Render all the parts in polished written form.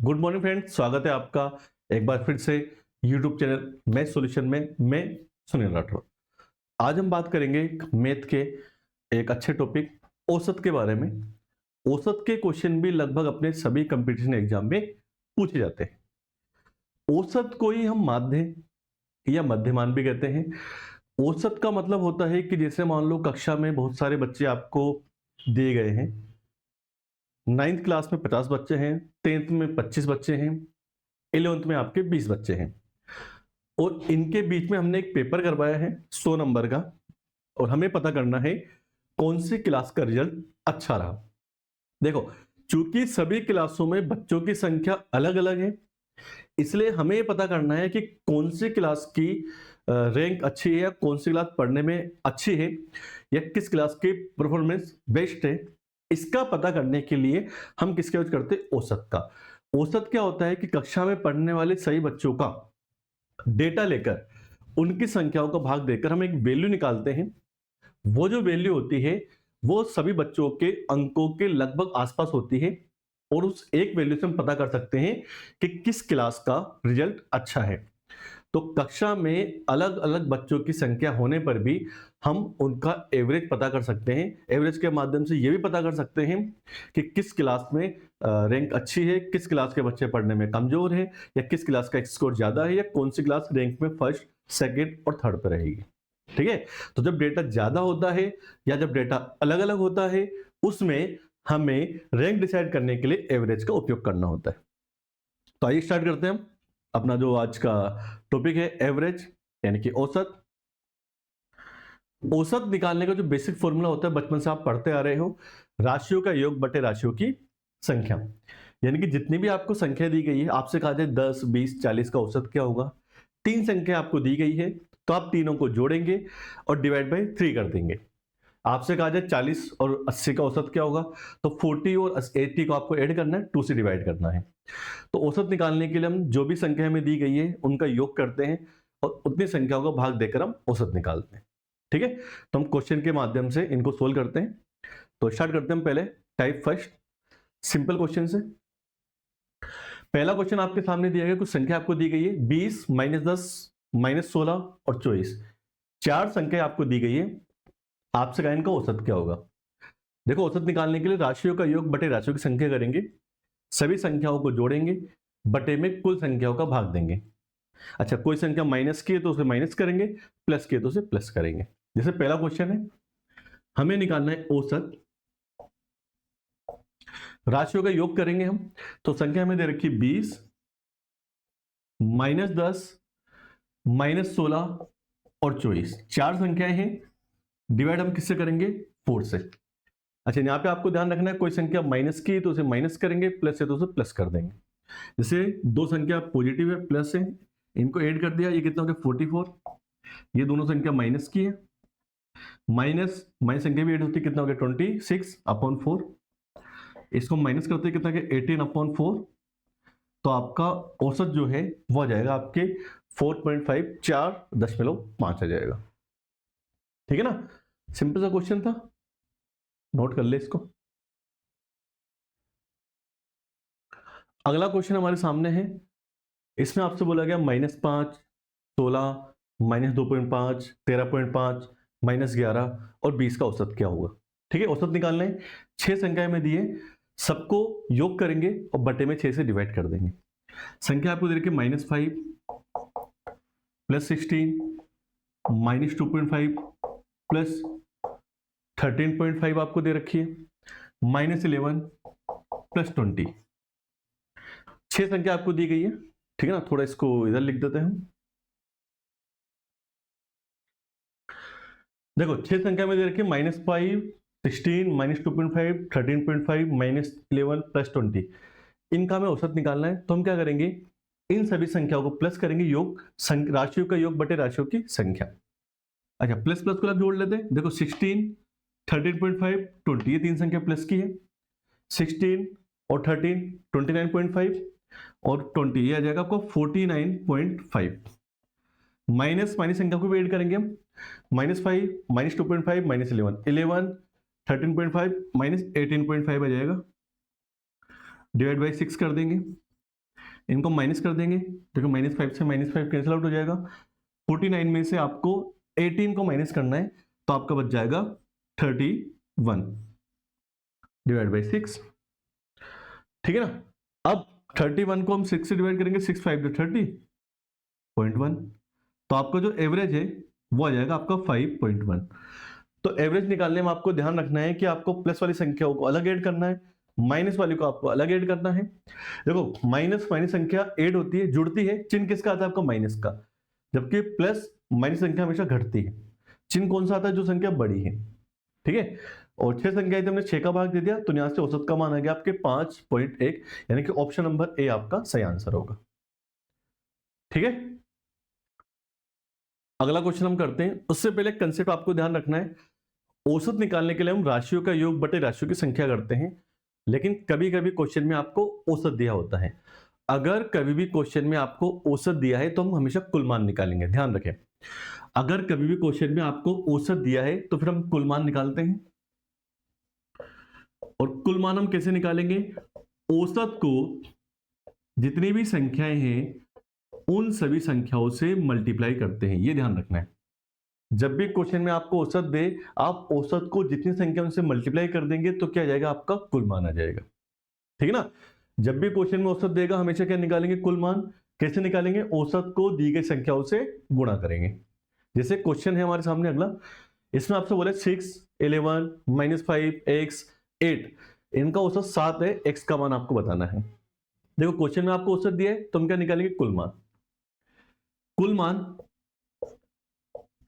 Good morning friends, स्वागत है आपका एक बार फिर से यूट्यूब चैनल मैथ सॉल्यूशन में। मैं सुनील राठौर। आज हम बात करेंगे मैथ के एक अच्छे टॉपिक औसत के बारे में। औसत के क्वेश्चन भी लगभग अपने सभी कंपटीशन एग्जाम में पूछे जाते हैं। औसत को ही हम माध्य या मध्यमान भी कहते हैं। औसत का मतलब होता है कि जैसे मान लो कक्षा में बहुत सारे बच्चे आपको दिए गए हैं। 9th क्लास में 50 बच्चे हैं, 10th में 25 बच्चे हैं, 11th में आपके 20 बच्चे हैं और इनके बीच में हमने एक पेपर करवाया है 100 नंबर का और हमें पता करना है कौन सी क्लास का रिजल्ट अच्छा रहा। देखो, चूंकि सभी क्लासों में बच्चों की संख्या अलग अलग है, इसलिए हमें ये पता करना है कि कौन सी क्लास की रैंक अच्छी है या कौन सी क्लास पढ़ने में अच्छी है या किस क्लास की परफॉर्मेंस बेस्ट है। इसका पता करने के लिए हम किसका यूज करते हैं? औसत का। औसत क्या होता है कि कक्षा में पढ़ने वाले सही बच्चों का डेटा लेकर उनकी संख्याओं का भाग देकर हम एक वैल्यू निकालते हैं। वो जो वैल्यू होती है वो सभी बच्चों के अंकों के लगभग आसपास होती है और उस एक वैल्यू से हम पता कर सकते हैं कि किस क्लास का रिजल्ट अच्छा है। तो कक्षा में अलग अलग बच्चों की संख्या होने पर भी हम उनका एवरेज पता कर सकते हैं। एवरेज के माध्यम से ये भी पता कर सकते हैं कि किस क्लास में रैंक अच्छी है, किस क्लास के बच्चे पढ़ने में कमजोर है या किस क्लास का स्कोर ज्यादा है या कौन सी क्लास रैंक में फर्स्ट, सेकंड और थर्ड पर रहेगी। ठीक है, तो जब डेटा ज्यादा होता है या जब डेटा अलग अलग होता है उसमें हमें रैंक डिसाइड करने के लिए एवरेज का उपयोग करना होता है। तो आइए स्टार्ट करते हैं हम अपना जो आज का टॉपिक है एवरेज यानी कि औसत। औसत निकालने का जो बेसिक फॉर्मूला होता है बचपन से आप पढ़ते आ रहे हो, राशियों का योग बटे राशियों की संख्या। यानी कि जितनी भी आपको संख्या दी गई है, आपसे कहा जाए 10, 20, 40 का औसत क्या होगा। तीन संख्या आपको दी गई है तो आप तीनों को जोड़ेंगे और डिवाइड बाई 3 कर देंगे। आपसे कहा जाए 40 और 80 का औसत क्या होगा, तो 40 और 80 को आपको ऐड करना है, 2 से डिवाइड करना है। तो औसत निकालने के लिए हम जो भी संख्या हमें दी गई है उनका योग करते हैं और उतनी संख्याओं का भाग देकर हम औसत निकालते हैं। ठीक है, तो हम क्वेश्चन के माध्यम से इनको सोल्व करते हैं। तो स्टार्ट करते हैं हम पहले टाइप फर्स्ट सिंपल क्वेश्चन से। पहला क्वेश्चन आपके सामने दिया गया, कुछ संख्या आपको दी गई है 20, -10, -16 और 24। चार संख्या आपको दी गई है, आपसे कहा इनका औसत क्या होगा। देखो, औसत निकालने के लिए राशियों का योग बटे राशियों की संख्या करेंगे, सभी संख्याओं को जोड़ेंगे, बटे में कुल संख्याओं का भाग देंगे। अच्छा, कोई संख्या माइनस की है तो उसे माइनस करेंगे, प्लस की है तो उसे प्लस करेंगे। जैसे पहला क्वेश्चन है, हमें निकालना है औसत। राशियों का योग करेंगे हम, तो संख्या हमें दे रखी 20, -10, -16 और 24। चार संख्याएं हैं, डिवाइड हम किससे करेंगे? 4 से। अच्छा, यहाँ पे आपको ध्यान रखना है, कोई संख्या माइनस की है तो उसे माइनस करेंगे, प्लस है तो उसे प्लस कर देंगे। जैसे दो संख्या पॉजिटिव है, प्लस है, इनको ऐड कर दिया, ये कितना हो गया 44। ये दोनों संख्या माइनस की है, माइनस माइनस संख्या भी ऐड होती है, कितना हो गया 26/4। इसको माइनस करते हैं, कितना हो गया 18/4। तो आपका औसत जो है वो आ जाएगा आपके 4.5, 4.5 आ जाएगा। ठीक है ना, सिंपल सा क्वेश्चन था, नोट कर ले इसको। अगला क्वेश्चन हमारे सामने है, इसमें आपसे बोला गया -5, 16, -2.5, 13.5, -11 और 20 का औसत क्या होगा। ठीक है, औसत निकालना है, 6 संख्याएं में दिए, सबको योग करेंगे और बटे में 6 से डिवाइड कर देंगे। संख्या आपको दे रखी -5, +16, -2.5, +13.5 आपको दे रखी है, -11, +20। 6 संख्या आपको दी गई है। ठीक है ना, थोड़ा इसको इधर लिख देते हैं हम। देखो, 6 संख्या में दे रखी है -5, 16, -2.5, 13.5, -11, +20। इनका हमें औसत निकालना है, तो हम क्या करेंगे, इन सभी संख्याओं को प्लस करेंगे, योग राशियों का योग बटे राशियों की संख्या। अच्छा, प्लस प्लस को आप जोड़ लेते हैं। देखो 16, 13.5, 20, ये तीन संख्या प्लस की है। 16 और 13, 29.5 और 20, ये आ जाएगा आपको 49.5। माइनस माइनस संख्या को भी ऐड करेंगे हम, -5, -2.5, -11, 11, 13.5, -18.5 आ जाएगा, डिवाइड बाई 6 कर देंगे। इनको माइनस कर देंगे, देखो -5 से -5 कैंसिल आउट हो जाएगा। 49 में से आपको 18 को माइनस करना है, तो आपका बच जाएगा 31 डिवाइड बाई 6, ठीक है ना। अब 31 को हम 6 से डिवाइड करेंगे, 6 5 30.1, तो आपका जो एवरेज है वो आ जाएगा आपका 5.1। तो एवरेज निकालने में आपको ध्यान रखना है कि आपको प्लस वाली संख्याओं को अलग ऐड करना है, माइनस वाली को आपको अलग ऐड करना है। देखो माइनस माइनस संख्या ऐड होती है, जुड़ती है, चिन्ह किसका आता है आपका माइनस का, जबकि प्लस माइनस संख्या हमेशा घटती है। चिन्ह कौन सा आता है, जो संख्या बड़ी है, ठीक है। और 6 संख्या थी, हमने 6 का भाग दे दिया, तो यहां से औसत का मान आ गया आपके 5.1, यानी कि ऑप्शन नंबर ए आपका सही आंसर होगा, ठीक है। अगला क्वेश्चन हम करते हैं, उससे पहले कंसेप्ट आपको ध्यान रखना है। औसत निकालने के लिए हम राशियों का योग बटे राशियों की संख्या करते हैं, लेकिन कभी कभी क्वेश्चन में आपको औसत दिया होता है। अगर कभी भी क्वेश्चन में आपको औसत दिया है तो हम हमेशा कुल मान निकालेंगे, ध्यान रखें। अगर कभी भी क्वेश्चन में आपको औसत दिया है तो फिर हम कुल मान निकालते हैं। और कुल मान हम कैसे निकालेंगे, औसत को जितनी भी संख्याएं हैं उन सभी संख्याओं से मल्टीप्लाई करते हैं, ये ध्यान रखना है। जब भी क्वेश्चन में आपको औसत दे, आप औसत को जितनी संख्या उनसे मल्टीप्लाई कर देंगे तो क्या जाएगा, आपका कुल मान आ जाएगा, ठीक है ना। जब भी क्वेश्चन में औसत देगा हमेशा क्या निकालेंगे, कुल मान। कैसे निकालेंगे, औसत को दी गई संख्याओं से गुणा करेंगे। जैसे क्वेश्चन है हमारे सामने अगला, इसमें आपसे बोले 6, 11, -5, x, 8, इनका औसत 7 है, x का मान आपको बताना है। देखो क्वेश्चन में आपको औसत दिया है तो हम क्या निकालेंगे, कुल मान। कुल मान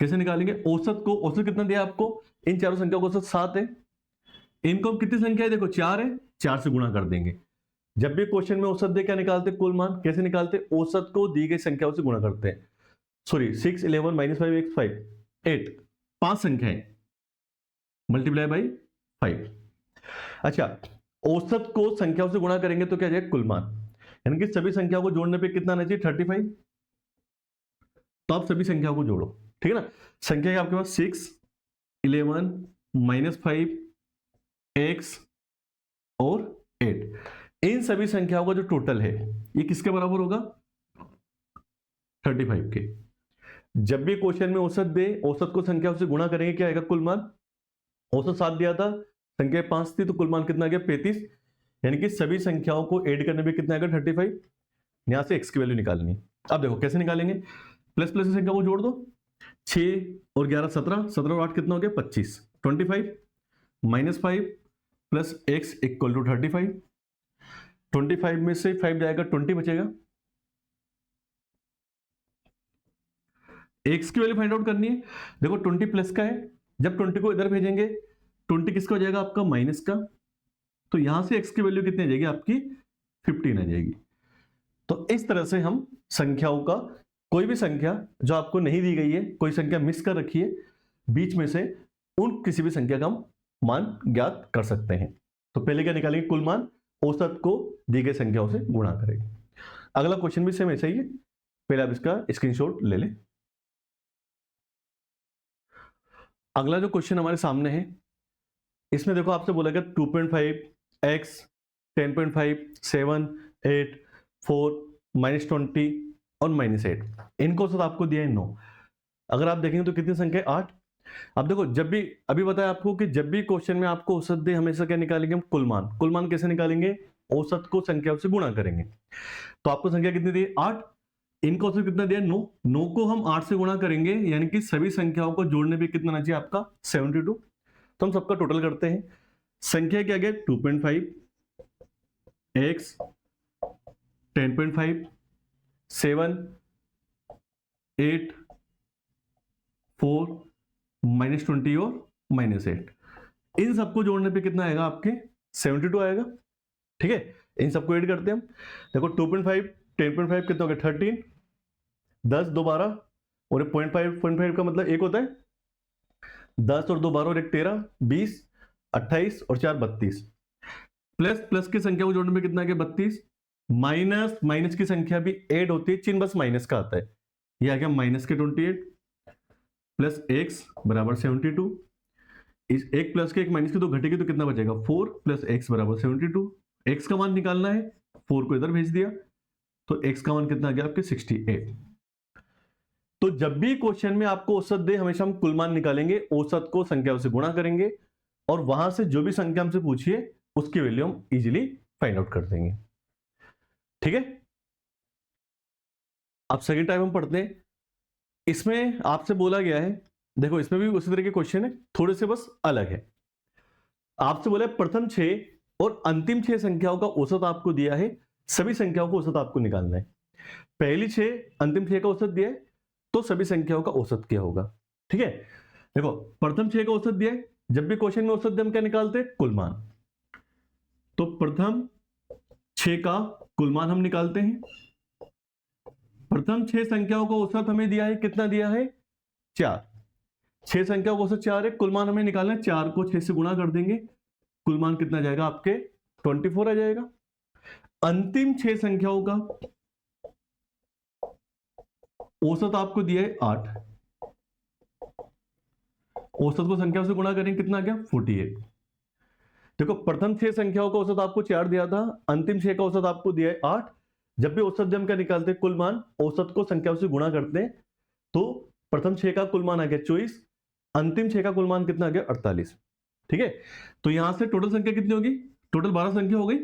कैसे निकालेंगे, औसत को, औसत कितना दिया आपको, इन चारों संख्याओं को औसत 7 है, इनको कितनी संख्या है, देखो 4 है, 4 से गुणा कर देंगे। जब भी क्वेश्चन में औसत दे क्या निकालते, कुल मान। कैसे निकालते, औसत को दी गई संख्याओं से गुणा करते हैं। सॉरी 6, 11, -5, x, 5, 8, 5 संख्याएं मल्टीप्लाई बाई 5। अच्छा, औसत को संख्याओं से गुणा करेंगे तो क्या जाएगा, कुल मान। यानी कि सभी संख्याओं को जोड़ने पे कितना आना चाहिए, 35। तो आप सभी संख्याओं को जोड़ो, ठीक है ना। संख्या है आपके पास 6, 11, -5, x और 8। इन सभी संख्याओं का जो टोटल है ये किसके बराबर होगा, 35 के। जब भी क्वेश्चन में औसत दे, औसत को संख्याओं से गुणा करेंगे, क्या आएगा, कुल मान। औसत 7 दिया था, संख्या 5 थी, तो कुल मान कितना आ गया, 35। यानी कि सभी संख्याओं को ऐड करने पे कितना आएगा, 35। यहां से x की वैल्यू निकालनी। अब देखो कैसे निकालेंगे, प्लस प्लस संख्या को जोड़ दो, 6 और 11 17, 17 और 8 कितना हो गया, 25, 25 -5 प्लस x इक्वल टू 35। 25 में से 5 जाएगा, 20 बचेगा। x की वैल्यू फाइंड आउट करनी है। देखो 20 प्लस का है, जब 20 को इधर भेजेंगे 20 किसका हो जाएगा, आपका माइनस का। तो यहां से x की वैल्यू कितनी आ जाएगी, आपकी 15 आ जाएगी। तो इस तरह से हम संख्याओं का, कोई भी संख्या जो आपको नहीं दी गई है, कोई संख्या मिस कर रखी है बीच में से, उन किसी भी संख्या का हम मान ज्ञात कर सकते हैं। तो पहले क्या निकालेंगे, कुल मान, औसत को दी गई संख्याओं से गुणा करेंगे। अगला क्वेश्चन भी सेम ऐसा ही है, पहले आप इसका स्क्रीनशॉट ले लें। अगला जो क्वेश्चन हमारे सामने है, इसमें देखो आपसे बोला गया 2.5, x, 10.5, 7, 8, 4, -20 और -8। इनको औसत आपको दिया है 9। अगर आप देखेंगे तो कितनी संख्या है, 8। अब देखो, जब भी, अभी बताया आपको कि जब भी क्वेश्चन में आपको औसत दे हमेशा क्या निकालेंगे हम, कुल मान। कुल मान कैसे निकालेंगे, औसत को संख्याओं से गुणा करेंगे। तो आपको संख्या कितनी दी, 8। इनको औसत कितना दिया, 9। 9 को हम 8 से गुणा करेंगे, यानी कि सभी संख्याओं को जोड़ने पे कितना आना चाहिए आपका, 72। तो हम सबका टोटल करते हैं। संख्या क्या गया, 2.5, x, 10.5, 7, 8, 4, -20 और -8। इन सबको जोड़ने पे कितना आएगा, आपके 72 आएगा, ठीक है। इन सबको ऐड करते हैं हम। देखो 2.5, 10.5 कितना हो गया, 13, 10 2 12 और 0.5 का मतलब 1 होता है, 10 और 2 12 और 1 13, 20, 28 और 4 32। प्लस प्लस की संख्या को जोड़ने में कितना आ गया, 32। माइनस माइनस की संख्या भी ऐड होती है, चिन्ह बस माइनस का आता है। ये आ गया माइनस के 28 प्लस x बराबर 72। इस एक प्लस के एक माइनस के तो घटेगी, तो कितना बचेगा, 4 प्लस x बराबर 72। x का मान निकालना है, 4 को इधर भेज दिया, तो x का मान कितना आ गया आपके 68। तो जब भी क्वेश्चन में आपको औसत दे हमेशा हम कुल मान निकालेंगे, औसत को संख्याओं से गुणा करेंगे और वहां से जो भी संख्या हमसे पूछिए उसकी वैल्यू हम इजीली फाइंड आउट कर देंगे। ठीक है, अब सेकंड टाइप हम पढ़ते हैं। इसमें आपसे बोला गया है, देखो इसमें भी उसी तरह के क्वेश्चन है, थोड़े से बस अलग है। आपसे बोला प्रथम 6 और अंतिम 6 संख्याओं का औसत आपको दिया है, सभी संख्याओं का औसत आपको निकालना है। पहली 6 अंतिम 6 का औसत दिया है, तो सभी संख्याओं का औसत क्या होगा। ठीक है, देखो प्रथम 6 का औसत दिया है, जब भी क्वेश्चन में औसत दिया हम क्या निकालते हैं, कुल मान। तो प्रथम 6 का कुल मान हम निकालते हैं। प्रथम 6 संख्याओं का औसत हमें दिया है, कितना दिया है, 4। 6 संख्याओं का औसत 4 है, कुल मान हमें निकालना है, 4 को 6 से गुणा कर देंगे, कुल मान कितना जाएगा आपके 24 आ जाएगा। अंतिम 6 संख्याओं का औसत आपको दिया है 8, औसत को संख्याओं से गुणा करें कितना गया 48। देखो प्रथम 6 संख्याओं का औसत आपको 4 दिया था, अंतिम 6 का औसत आपको दिया है 8। जब भी औसत जम का निकालते हैं कुल मान, औसत को संख्याओं से गुणा करते हैं, तो प्रथम 6 का कुल मान आ गया 24, अंतिम 6 का कुल मान कितना आ गया 48। ठीक है, तो यहां से टोटल संख्या कितनी होगी, टोटल 12 संख्या हो गई,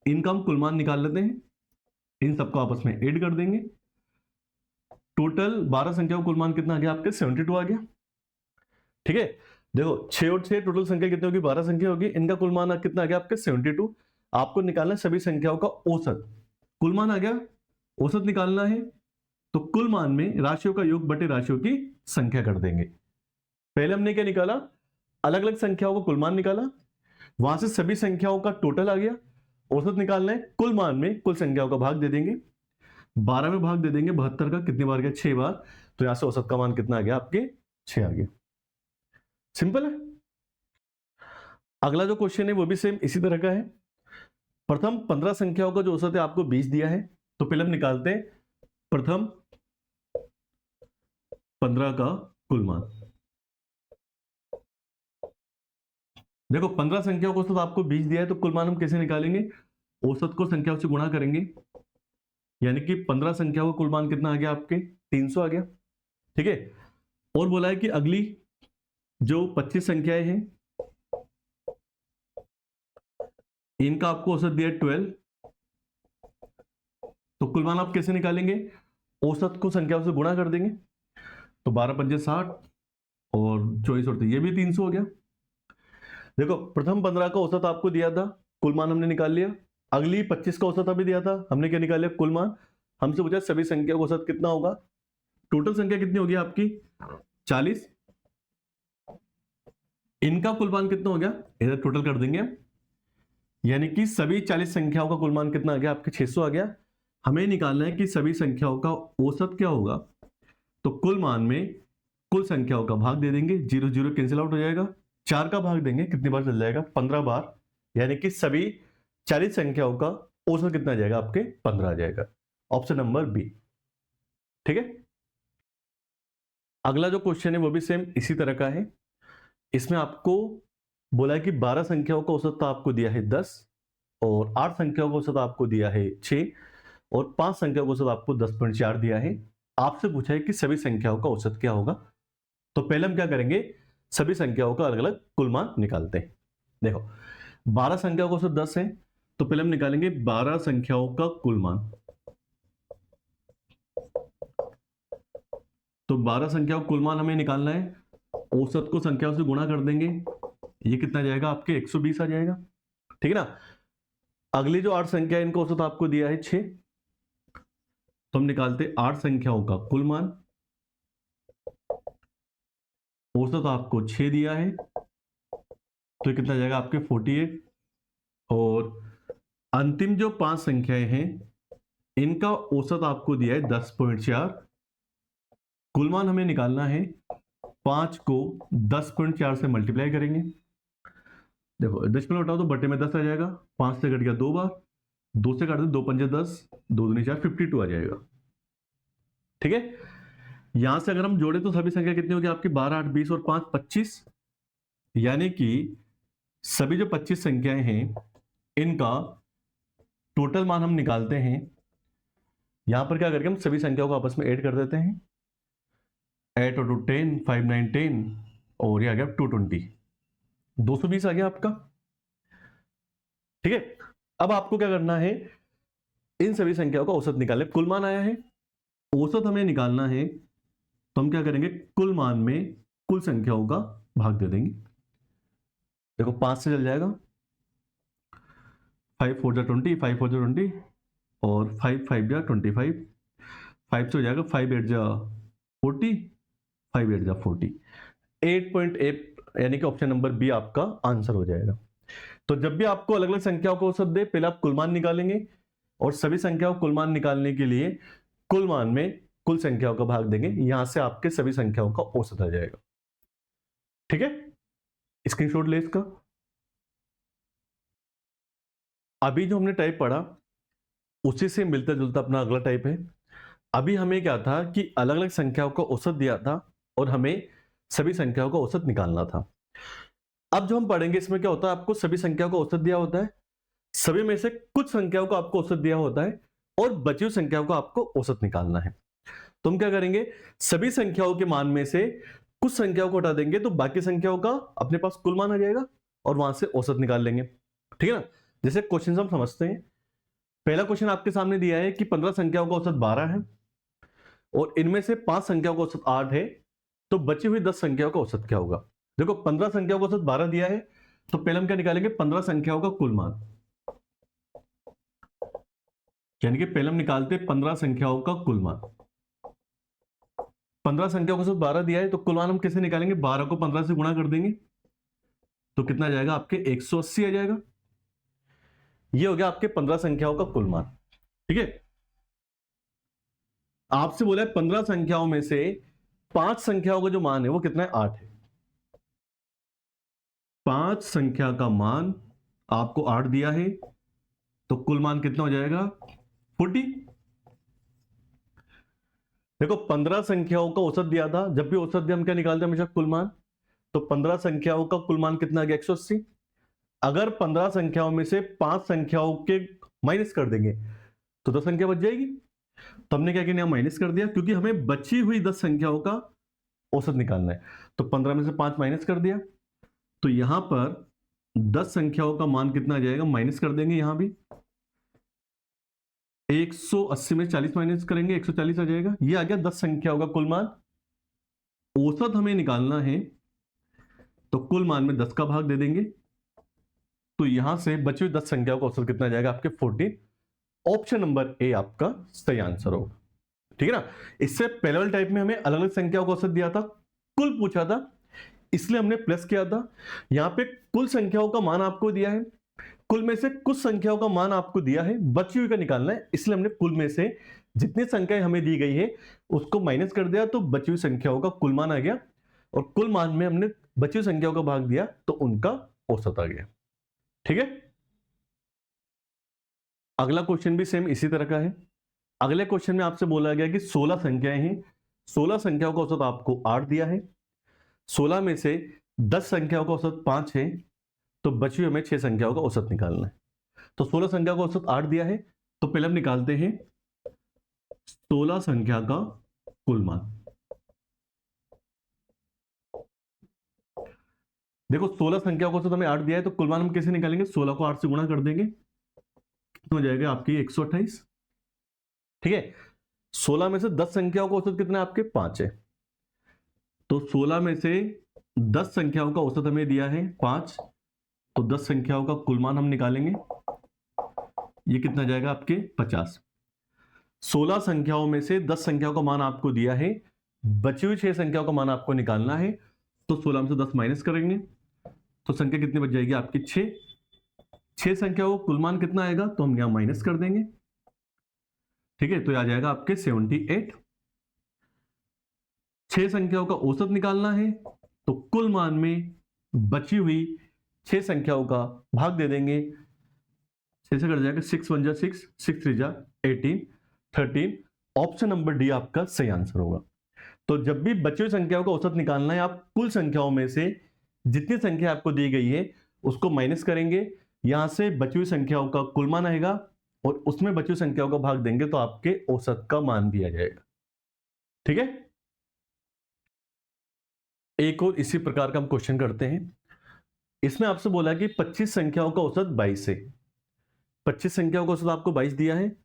इनका हम कुल मान निकाल लेते हैं, इन सबको आपस में ऐड कर देंगे। टोटल 12 संख्या का कुल मान कितना आ गया आपके 72 आ गया। ठीक है, देखो 6 और 6 टोटल संख्या कितनी होगी, 12 संख्या होगी, इनका कुल मान कितना आ गया आपके 72। आपको निकालना है सभी संख्याओं का औसत, कुल मान आ गया, औसत निकालना है, तो कुल मान में राशियों का योग बटे राशियों की संख्या कर देंगे। पहले हमने क्या निकाला, अलग अलग संख्याओं का कुल मान निकाला, वहां से सभी संख्याओं का टोटल आ गया, औसत निकालना है, कुल मान में कुल संख्याओं का भाग दे देंगे, 12 में भाग दे देंगे 72 का, कितनी बार गया 6 बार, तो यहां से औसत का मान कितना आ गया आपके 6 आ गया। सिंपल है। अगला जो क्वेश्चन है वो भी सेम इसी तरह का है। प्रथम 15 संख्याओं का जो औसत है आपको 20 दिया है, तो पहले हम निकालते हैं प्रथम 15 का कुल मान। देखो 15 संख्याओं का औसत आपको 20 दिया है, तो कुल मान हम कैसे निकालेंगे, औसत को संख्याओं से गुणा करेंगे, यानी कि 15 संख्याओं का कुल मान कितना आ गया आपके 300 आ गया। ठीक है, और बोला है कि अगली जो 25 संख्याएं हैं इनका आपको औसत दिया है 12, तो कुल मान आप कैसे निकालेंगे, औसत को संख्याओं से गुणा कर देंगे, तो 12 पंजे 60 और 24 और ये भी 300 हो गया। देखो प्रथम 15 का औसत आपको दिया था, कुल मान हमने निकाल लिया, अगली 25 का औसत अभी दिया था, हमने क्या निकाल लिया कुल मान। हमसे पूछा सभी संख्या का औसत कितना होगा, टोटल संख्या कितनी होगी आपकी 40, इनका कुल मान कितना हो गया, इधर टोटल कर देंगे, यानी कि सभी 40 संख्याओं का कुल मान कितना आ गया आपके 600 आ गया। हमें निकालना है कि सभी संख्याओं का औसत क्या होगा, तो कुल मान में कुल संख्याओं का भाग दे देंगे, 0 0 कैंसिल आउट हो जाएगा, 4 का भाग देंगे, कितनी बार चल जाएगा 15 बार, यानी कि सभी 40 संख्याओं का औसत कितना आ जाएगा आपके 15 आ जाएगा, ऑप्शन नंबर बी। ठीक है, अगला जो क्वेश्चन है वो भी सेम इसी तरह का है। इसमें आपको बोला है कि 12 संख्याओं का औसत तो आपको दिया है 10, और 8 संख्याओं का औसत आपको दिया है 6, और 5 संख्याओं का औसत आपको 10.4 दिया है। आपसे पूछा है कि सभी संख्याओं का औसत क्या होगा। तो पहले हम क्या करेंगे, सभी संख्याओं का अलग अलग कुल मान निकालते हैं। देखो 12 संख्याओं का औसत 10 है, तो पहले हम निकालेंगे 12 संख्याओं का कुल मान। तो 12 संख्याओं का कुल मान हमें निकालना है, औसत को संख्याओं से गुणा कर देंगे, ये कितना जाएगा आपके 120 आ जाएगा। ठीक है ना, अगली जो 8 संख्या है इनका औसत आपको दिया है 6, तो हम निकालते 8 संख्याओं का कुल मान, औसत आपको 6 दिया है, तो कितना जाएगा आपके 48, और अंतिम जो 5 संख्याएं हैं इनका औसत आपको दिया है 10.4, कुल मान हमें निकालना है, 5 को 10.4 से मल्टीप्लाई करेंगे, देखो 10 में उठाओ तो बटे में 10 आ जाएगा, 5 से कट गया 2 बार, 2 से काट दो 2 पंजे 10, 2 दूनी 4, 52 आ जाएगा। ठीक है, यहां से अगर हम जोड़े तो सभी संख्या कितनी होगी आपकी 12 8 20 और 5 25, यानी कि सभी जो 25 संख्याएं हैं इनका टोटल मान हम निकालते हैं, यहां पर क्या करके हम सभी संख्याओं को आपस में ऐड कर देते हैं। 8 और 2 10, 5 9 10 और ये आ गया 220, 220 आ गया आपका। ठीक है, अब आपको क्या करना है, इन सभी संख्याओं का औसत निकालने। कुल मान आया है, औसत हमें निकालना है, तो हम क्या करेंगे, कुल मान में कुल संख्याओं का भाग दे देंगे। देखो 5 से चल जाएगा, 5 4 जा 20, 5 4 जा 20 और 5 5 जा 25, 5 से हो जाएगा 5 8 जा 40, 5 8 जा 40, 8.8 यानी कि ऑप्शन नंबर बी आपका आंसर हो जाएगा। तो जब भी आपको अलग अलग संख्याओं का औसत दे, पहले आप कुल मान निकालेंगे और सभी संख्याओं कुल मान निकालने के लिए कुल मान में कुल संख्याओं का भाग देंगे, यहां से आपके सभी संख्याओं का औसत आ जाएगा। ठीक है, स्क्रीनशॉट ले इसका। अभी जो हमने टाइप पढ़ा उसी से मिलता जुलता अपना अगला टाइप है। अभी हमें क्या था कि अलग अलग संख्याओं का औसत दिया था और हमें सभी संख्याओं का औसत निकालना था। अब जो हम पढ़ेंगे इसमें क्या होता है, आपको सभी संख्याओं का औसत दिया होता है, सभी में से कुछ संख्याओं को आपको औसत दिया होता है और बची हुई संख्याओं को आपको औसत निकालना है। तो हम क्या करेंगे, सभी संख्याओं के मान में से कुछ संख्याओं को हटा देंगे तो बाकी संख्याओं का अपने पास कुल मान आ जाएगा और वहां से औसत निकाल लेंगे। ठीक है ना, जैसे क्वेश्चन हम समझते हैं। पहला क्वेश्चन आपके सामने दिया है कि 15 संख्याओं का औसत 12 है और इनमें से 5 संख्याओं का औसत 8 है, तो बची हुई 10 संख्याओं का औसत क्या होगा। देखो 15 संख्याओं का औसत 12 दिया है, तो पहले हम क्या निकालेंगे, 15 संख्याओं का कुल मान, यानी कि पहले हम निकालते 15 संख्याओं का कुल मान। 15 संख्याओं का औसत 12 दिया है, तो कुल मान हम कैसे निकालेंगे, 12 को 15 से गुणा कर देंगे तो कितना जाएगा आपके 180 आ जाएगा। ये हो गया आपके 15 संख्याओं का कुल मान। ठीक है, आपसे बोला है 15 संख्याओं में से 5 संख्याओं का जो मान है वो कितना है, 8 है। 5 संख्या का मान आपको 8 दिया है, तो कुल मान कितना हो जाएगा, 40। देखो 15 संख्याओं का औसत दिया था, जब भी औसत दिया हम क्या निकालते हैं, हमेशा कुल मान। तो 15 संख्याओं का कुल मान कितना आ गया, 180। अगर 15 संख्याओं में से 5 संख्याओं के माइनस कर देंगे तो 10 संख्या बच जाएगी। तो हमने क्या किया, माइनस कर दिया, क्योंकि हमें बची हुई 10 संख्याओं का औसत निकालना है। तो 15 में से 5 माइनस कर दिया, तो यहां पर 10 संख्याओं का मान कितना आ जाएगा, माइनस कर देंगे, यहां भी 180 में 40 माइनस करेंगे, 140 आ जाएगा। ये आ गया 10 संख्याओं का कुल मान। औसत हमें निकालना है, तो कुल मान में 10 का भाग दे देंगे, तो यहां से बची हुई 10 संख्याओं का औसत कितना जाएगा आपके 14। ऑप्शन नंबर ए आपका सही आंसर होगा। ठीक है ना, इससे पहले वाले टाइप में हमें अलग अलग संख्याओं का औसत दिया था, कुल पूछा था, इसलिए हमने प्लस किया था। यहां पे कुल संख्याओं का मान आपको दिया है, कुल में से कुछ संख्याओं का मान आपको दिया है, बची हुई का निकालना है, इसलिए हमने कुल में से जितनी संख्याएं हमें दी गई है उसको माइनस कर दिया, तो बची हुई संख्याओं का कुल मान आ गया और कुल मान में हमने बची हुई संख्याओं का भाग दिया तो उनका औसत आ गया। ठीक है, अगला क्वेश्चन भी सेम इसी तरह का है। अगले क्वेश्चन में आपसे बोला गया कि 16 संख्याएं हैं, 16 संख्याओं का औसत आपको 8 दिया है, 16 में से 10 संख्याओं का औसत 5 है, तो बची हुई हमें 6 संख्याओं का औसत निकालना है। तो 16 संख्या का औसत 8 दिया है, तो पहले हम निकालते हैं 16 संख्या का कुल मान। देखो 16 संख्या का औसत हमें 8 दिया है, तो कुल मान हम कैसे निकालेंगे, 16 को 8 से गुणा कर देंगे, कितना हो जाएगा आपकी 128। ठीक है, 16 में से 10 संख्याओं का औसत कितना है आपके, 5 है, तो 16 में से 10 संख्याओं का औसत हमें दिया है 5, तो 10 संख्याओं का कुल मान हम निकालेंगे, ये कितना जाएगा आपके 50। 16 संख्याओं में से 10 संख्याओं का मान आपको दिया है, बची हुई 6 संख्याओं का मान आपको निकालना है, तो 16 में से 10 माइनस करेंगे तो संख्या कितनी बच जाएगी आपकी 6। 6 संख्याओं का कुल मान कितना आएगा, तो हम यहां माइनस कर देंगे। ठीक है, तो आ जाएगा आपके 78। 6 संख्याओं का औसत निकालना है, तो कुल मान में बची हुई 6 संख्याओं का भाग दे देंगे, 6 से कट जाएगा, 6 1 जा 6, 6 3 जा 18, 13। ऑप्शन नंबर डी आपका सही आंसर होगा। तो जब भी बची हुई संख्याओं का औसत निकालना है, आप कुल संख्याओं में से जितनी संख्या आपको दी गई है उसको माइनस करेंगे, यहां से बची हुई संख्याओं का कुल मान आएगा और उसमें बची हुई संख्याओं का भाग देंगे तो आपके औसत का मान भी आ जाएगा। ठीक है, एक और इसी प्रकार का हम क्वेश्चन करते हैं। इसमें आपसे बोला कि 25 संख्याओं का औसत 22 है। 25 संख्याओं का औसत आपको 22 दिया है,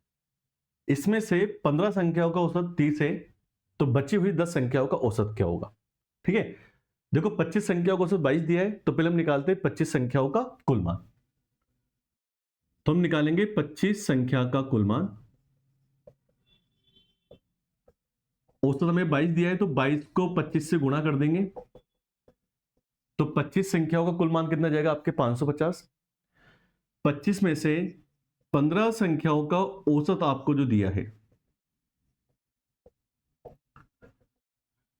इसमें से 15 संख्याओं का औसत 30 है, तो बची हुई 10 संख्याओं का औसत क्या होगा। ठीक है, देखो 25 संख्याओं का औसत 22 दिया है, तो पहले हम निकालते हैं 25 संख्याओं का कुल मान। तो हम निकालेंगे 25 संख्या का कुल मान। औसत हमें 22 दिया है, तो 22 को 25 से गुणा कर देंगे, तो 25 संख्याओं का कुल मान कितना जाएगा आपके 550। 25 में से 15 संख्याओं का औसत आपको जो दिया है,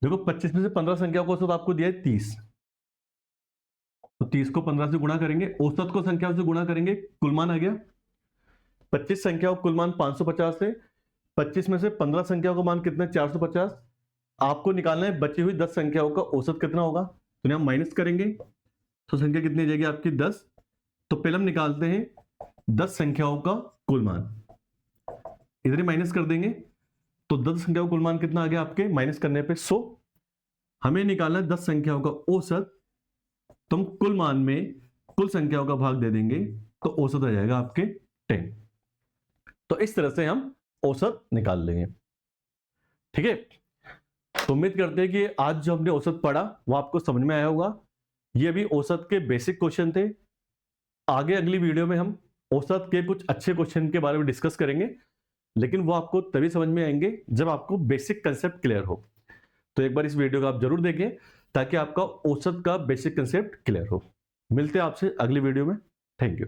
देखो 25 में से 15 संख्याओं का औसत आपको दिया है 30, तो 30 को 15 से गुणा करेंगे, औसत को संख्याओं से गुणा करेंगे, कुल मान आ गया। 25 संख्याओं का कुल मान 550 है, 25 में से 15 संख्याओं का मान कितना है 450। आपको निकालना है बची हुई 10 संख्याओं का औसत कितना होगा, तो हम माइनस करेंगे, तो संख्या कितनी जाएगी आपकी 10। तो पहले हम निकालते हैं 10 संख्याओं का कुल मान, इधर ही माइनस कर देंगे, तो 10 संख्याओं का कुल मान कितना आ गया आपके, माइनस करने पे 100। हमें निकालना है 10 संख्याओं का औसत, तो हम कुल मान में कुल संख्याओं का भाग दे देंगे, तो औसत आ जाएगा आपके 10। तो इस तरह से हम औसत निकाल लेंगे। ठीक है, तो उम्मीद करते हैं कि आज जो हमने औसत पढ़ा वो आपको समझ में आया होगा। ये भी औसत के बेसिक क्वेश्चन थे। आगे अगली वीडियो में हम औसत के कुछ अच्छे क्वेश्चन के बारे में डिस्कस करेंगे, लेकिन वो आपको तभी समझ में आएंगे जब आपको बेसिक कंसेप्ट क्लियर हो। तो एक बार इस वीडियो को आप जरूर देखें ताकि आपका औसत का बेसिक कंसेप्ट क्लियर हो। मिलते हैं आपसे अगली वीडियो में। Thank you.